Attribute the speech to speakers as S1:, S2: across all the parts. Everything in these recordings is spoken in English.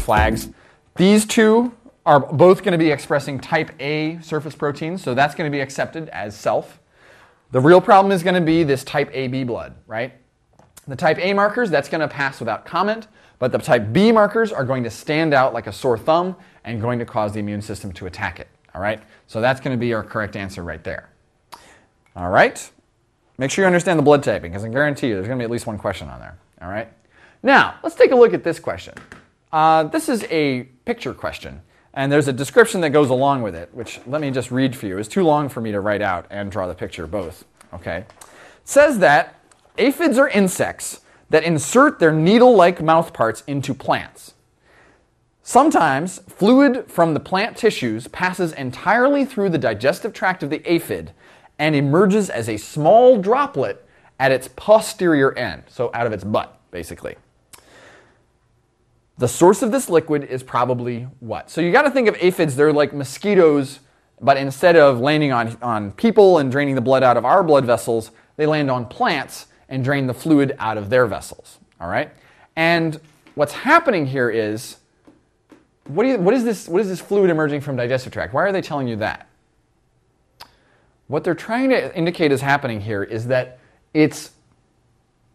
S1: flags. These two are both going to be expressing type A surface proteins, so that's going to be accepted as self. The real problem is going to be this type AB blood, right? The type A markers, that's going to pass without comment, but the type B markers are going to stand out like a sore thumb and going to cause the immune system to attack it, all right? So that's going to be our correct answer right there. All right? Make sure you understand the blood typing, because I guarantee you there's going to be at least one question on there, all right? Now, let's take a look at this question. This is a picture question, and there's a description that goes along with it, which let me just read for you. It's too long for me to write out and draw the picture both, okay? It says that aphids are insects that insert their needle-like mouthparts into plants. Sometimes fluid from the plant tissues passes entirely through the digestive tract of the aphid and emerges as a small droplet at its posterior end, so out of its butt, basically. The source of this liquid is probably what? So you got to think of aphids, they're like mosquitoes, but instead of landing on people and draining the blood out of our blood vessels, they land on plants and drain the fluid out of their vessels, all right? And what's happening here is, what is this fluid emerging from digestive tract? Why are they telling you that? What they're trying to indicate is happening here is that it's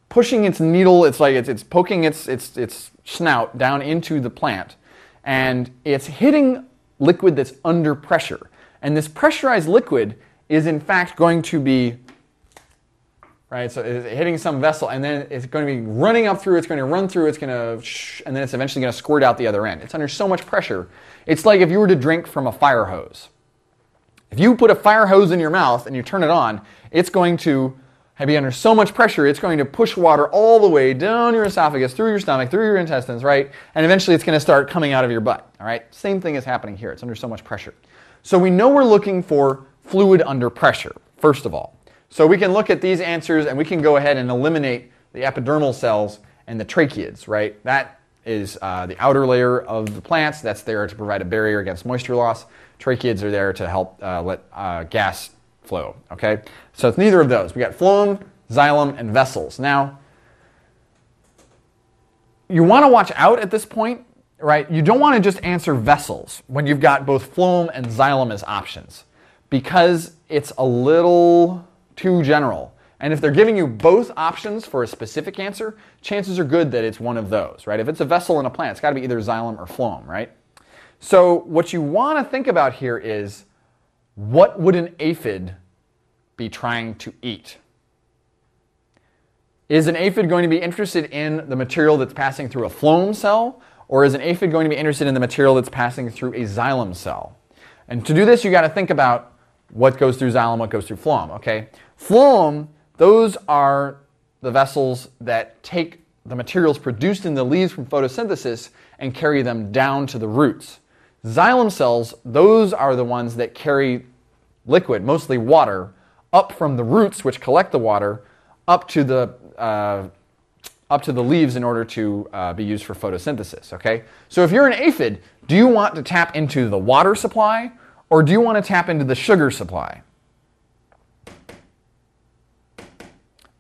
S1: pushing its needle, it's poking its snout down into the plant, and it's hitting liquid that's under pressure. And this pressurized liquid is in fact going to be, right, so it's hitting some vessel, and then it's going to be running up through, it's going to run through, it's going to, and then it's eventually going to squirt out the other end. It's under so much pressure. It's like if you were to drink from a fire hose. If you put a fire hose in your mouth and you turn it on, it's going to be under so much pressure, it's going to push water all the way down your esophagus, through your stomach, through your intestines, right? And eventually it's going to start coming out of your butt, all right? Same thing is happening here. It's under so much pressure. So we know we're looking for fluid under pressure, first of all. So we can look at these answers and we can go ahead and eliminate the epidermal cells and the tracheids, right? That is the outer layer of the plants. That's there to provide a barrier against moisture loss. Tracheids are there to help let gas flow, okay? So it's neither of those. We got phloem, xylem, and vessels. Now, you want to watch out at this point, right? You don't want to just answer vessels when you've got both phloem and xylem as options, because it's a little too general. And if they're giving you both options for a specific answer, chances are good that it's one of those, right? If it's a vessel in a plant, it's got to be either xylem or phloem, right? So what you want to think about here is, what would an aphid be trying to eat? Is an aphid going to be interested in the material that's passing through a phloem cell, or is an aphid going to be interested in the material that's passing through a xylem cell? And to do this, you got to think about what goes through xylem, what goes through phloem, okay? Phloem, those are the vessels that take the materials produced in the leaves from photosynthesis and carry them down to the roots. Xylem cells, those are the ones that carry liquid, mostly water, up from the roots, which collect the water, up to the leaves in order to be used for photosynthesis, okay? So if you're an aphid, do you want to tap into the water supply, or do you want to tap into the sugar supply?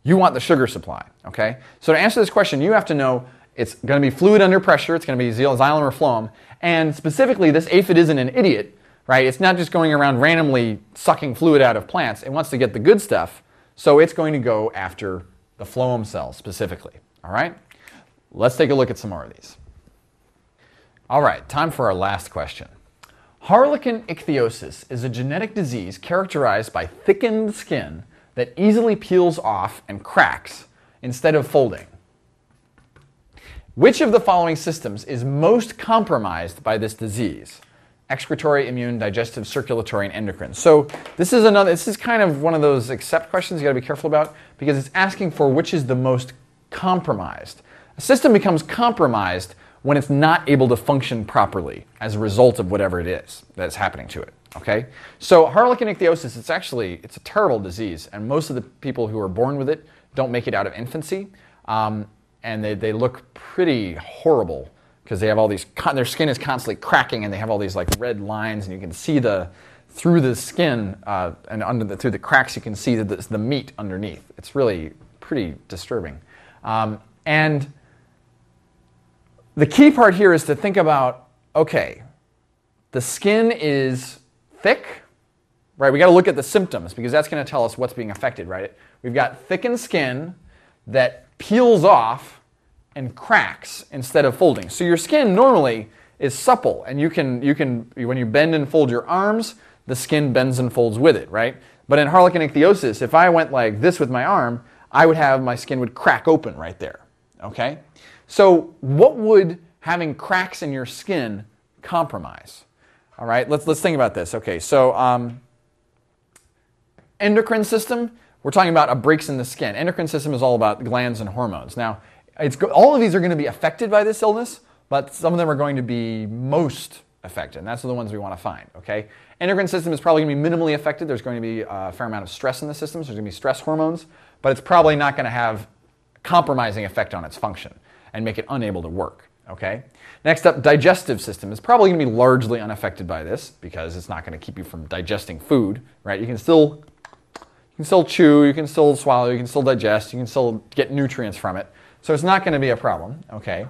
S1: You want the sugar supply, okay? So to answer this question, you have to know it's going to be fluid under pressure, it's going to be xylem or phloem, and specifically this aphid isn't an idiot, right? It's not just going around randomly sucking fluid out of plants. It wants to get the good stuff, so it's going to go after the phloem cells specifically, all right? Let's take a look at some more of these. All right, time for our last question. Harlequin ichthyosis is a genetic disease characterized by thickened skin that easily peels off and cracks instead of folding. Which of the following systems is most compromised by this disease? Excretory, immune, digestive, circulatory, and endocrine. So this is kind of one of those accept questions you got to be careful about, because it's asking for which is the most compromised. A system becomes compromised when it's not able to function properly as a result of whatever it is that's happening to it. Okay? So Harlequin ichthyosis, it's a terrible disease, and most of the people who are born with it don't make it out of infancy, and they look pretty horrible because they have all these, their skin is constantly cracking, and they have all these like red lines, and you can see through the skin and through the cracks you can see the meat underneath. It's really pretty disturbing, and The key part here is to think about, okay, the skin is thick, right? We got to look at the symptoms because that's going to tell us what's being affected, right? We've got thickened skin that peels off and cracks instead of folding. So your skin normally is supple, and you can when you bend and fold your arms, the skin bends and folds with it, right? But in harlequin ichthyosis, if I went like this with my arm, I would have my skin would crack open right there, okay? So what would having cracks in your skin compromise? All right, let's think about this. Okay, so endocrine system, we're talking about breaks in the skin. Endocrine system is all about glands and hormones. Now, all of these are going to be affected by this illness, but some of them are going to be most affected, and that's the ones we want to find, okay? Endocrine system is probably going to be minimally affected. There's going to be a fair amount of stress in the system, so there's going to be stress hormones, but it's probably not going to have a compromising effect on its function and make it unable to work, okay? Next up, digestive system is probably going to be largely unaffected by this because it's not going to keep you from digesting food, right? You can still chew, you can still swallow, you can still digest, you can still get nutrients from it. So it's not going to be a problem, okay?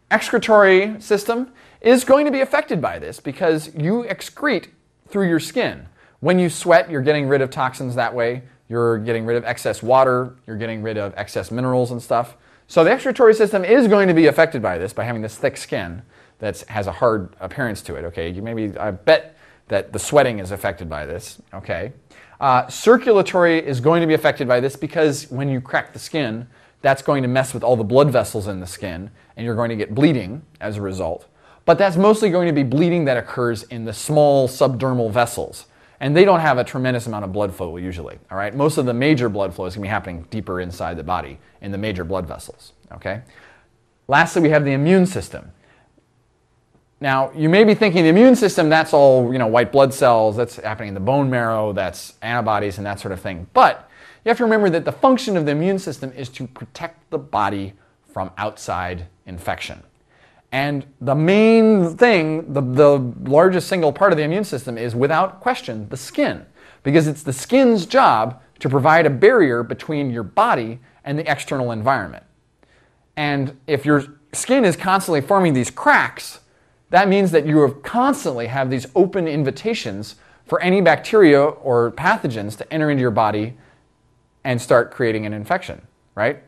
S1: Excretory system is going to be affected by this because you excrete through your skin. When you sweat, you're getting rid of toxins that way. You're getting rid of excess water. You're getting rid of excess minerals and stuff. So the excretory system is going to be affected by this, by having this thick skin that has a hard appearance to it, okay? I bet that the sweating is affected by this, okay? Circulatory is going to be affected by this because when you crack the skin, that's going to mess with all the blood vessels in the skin, and you're going to get bleeding as a result. But that's mostly going to be bleeding that occurs in the small subdermal vessels, and they don't have a tremendous amount of blood flow usually, all right? Most of the major blood flow is going to be happening deeper inside the body in the major blood vessels, okay? Lastly, we have the immune system. Now, you may be thinking the immune system, that's all, white blood cells, that's happening in the bone marrow, that's antibodies and that sort of thing. But you have to remember that the function of the immune system is to protect the body from outside infection. And the main thing, the largest single part of the immune system is, without question, the skin. Because it's the skin's job to provide a barrier between your body and the external environment. And if your skin is constantly forming these cracks, that means that you constantly have these open invitations for any bacteria or pathogens to enter into your body and start creating an infection, right?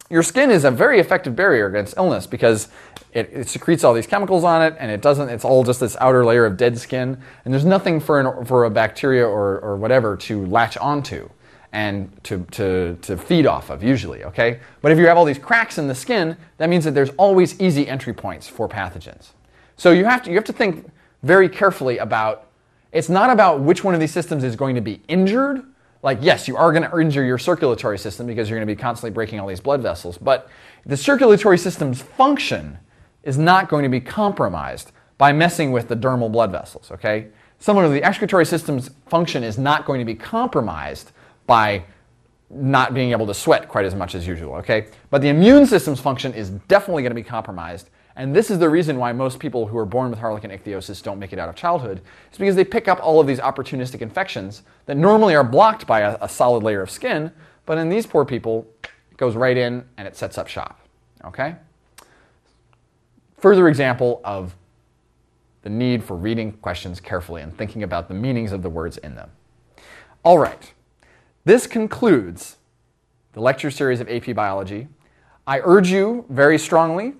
S1: Your skin is a very effective barrier against illness because it secretes all these chemicals on it, and it's all just this outer layer of dead skin, and there's nothing for a bacteria or whatever to latch onto and to feed off of usually, okay? But if you have all these cracks in the skin, that means that there's always easy entry points for pathogens. So you have to think very carefully about, it's not about which one of these systems is going to be injured. Like, yes, you are going to injure your circulatory system because you're going to be constantly breaking all these blood vessels, but the circulatory system's function is not going to be compromised by messing with the dermal blood vessels, okay? Similarly, the excretory system's function is not going to be compromised by not being able to sweat quite as much as usual, okay? But the immune system's function is definitely going to be compromised, and this is the reason why most people who are born with harlequin ichthyosis don't make it out of childhood. It's because they pick up all of these opportunistic infections that normally are blocked by a solid layer of skin, but in these poor people, it goes right in and it sets up shop, okay? Further example of the need for reading questions carefully and thinking about the meanings of the words in them. All right, this concludes the lecture series of AP Biology. I urge you very strongly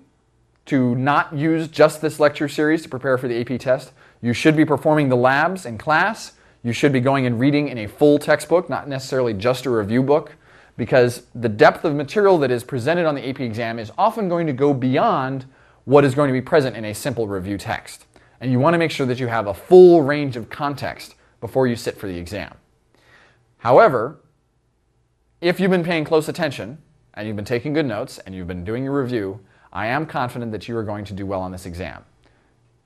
S1: to not use just this lecture series to prepare for the AP test. You should be performing the labs in class. You should be going and reading in a full textbook, not necessarily just a review book, because the depth of material that is presented on the AP exam is often going to go beyond what is going to be present in a simple review text. And you want to make sure that you have a full range of context before you sit for the exam. However, if you've been paying close attention and you've been taking good notes and you've been doing your review, I am confident that you are going to do well on this exam.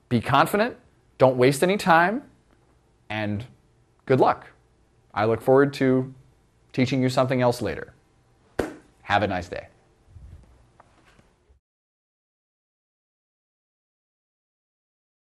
S1: Be confident, don't waste any time, and good luck. I look forward to teaching you something else later. Have a nice day.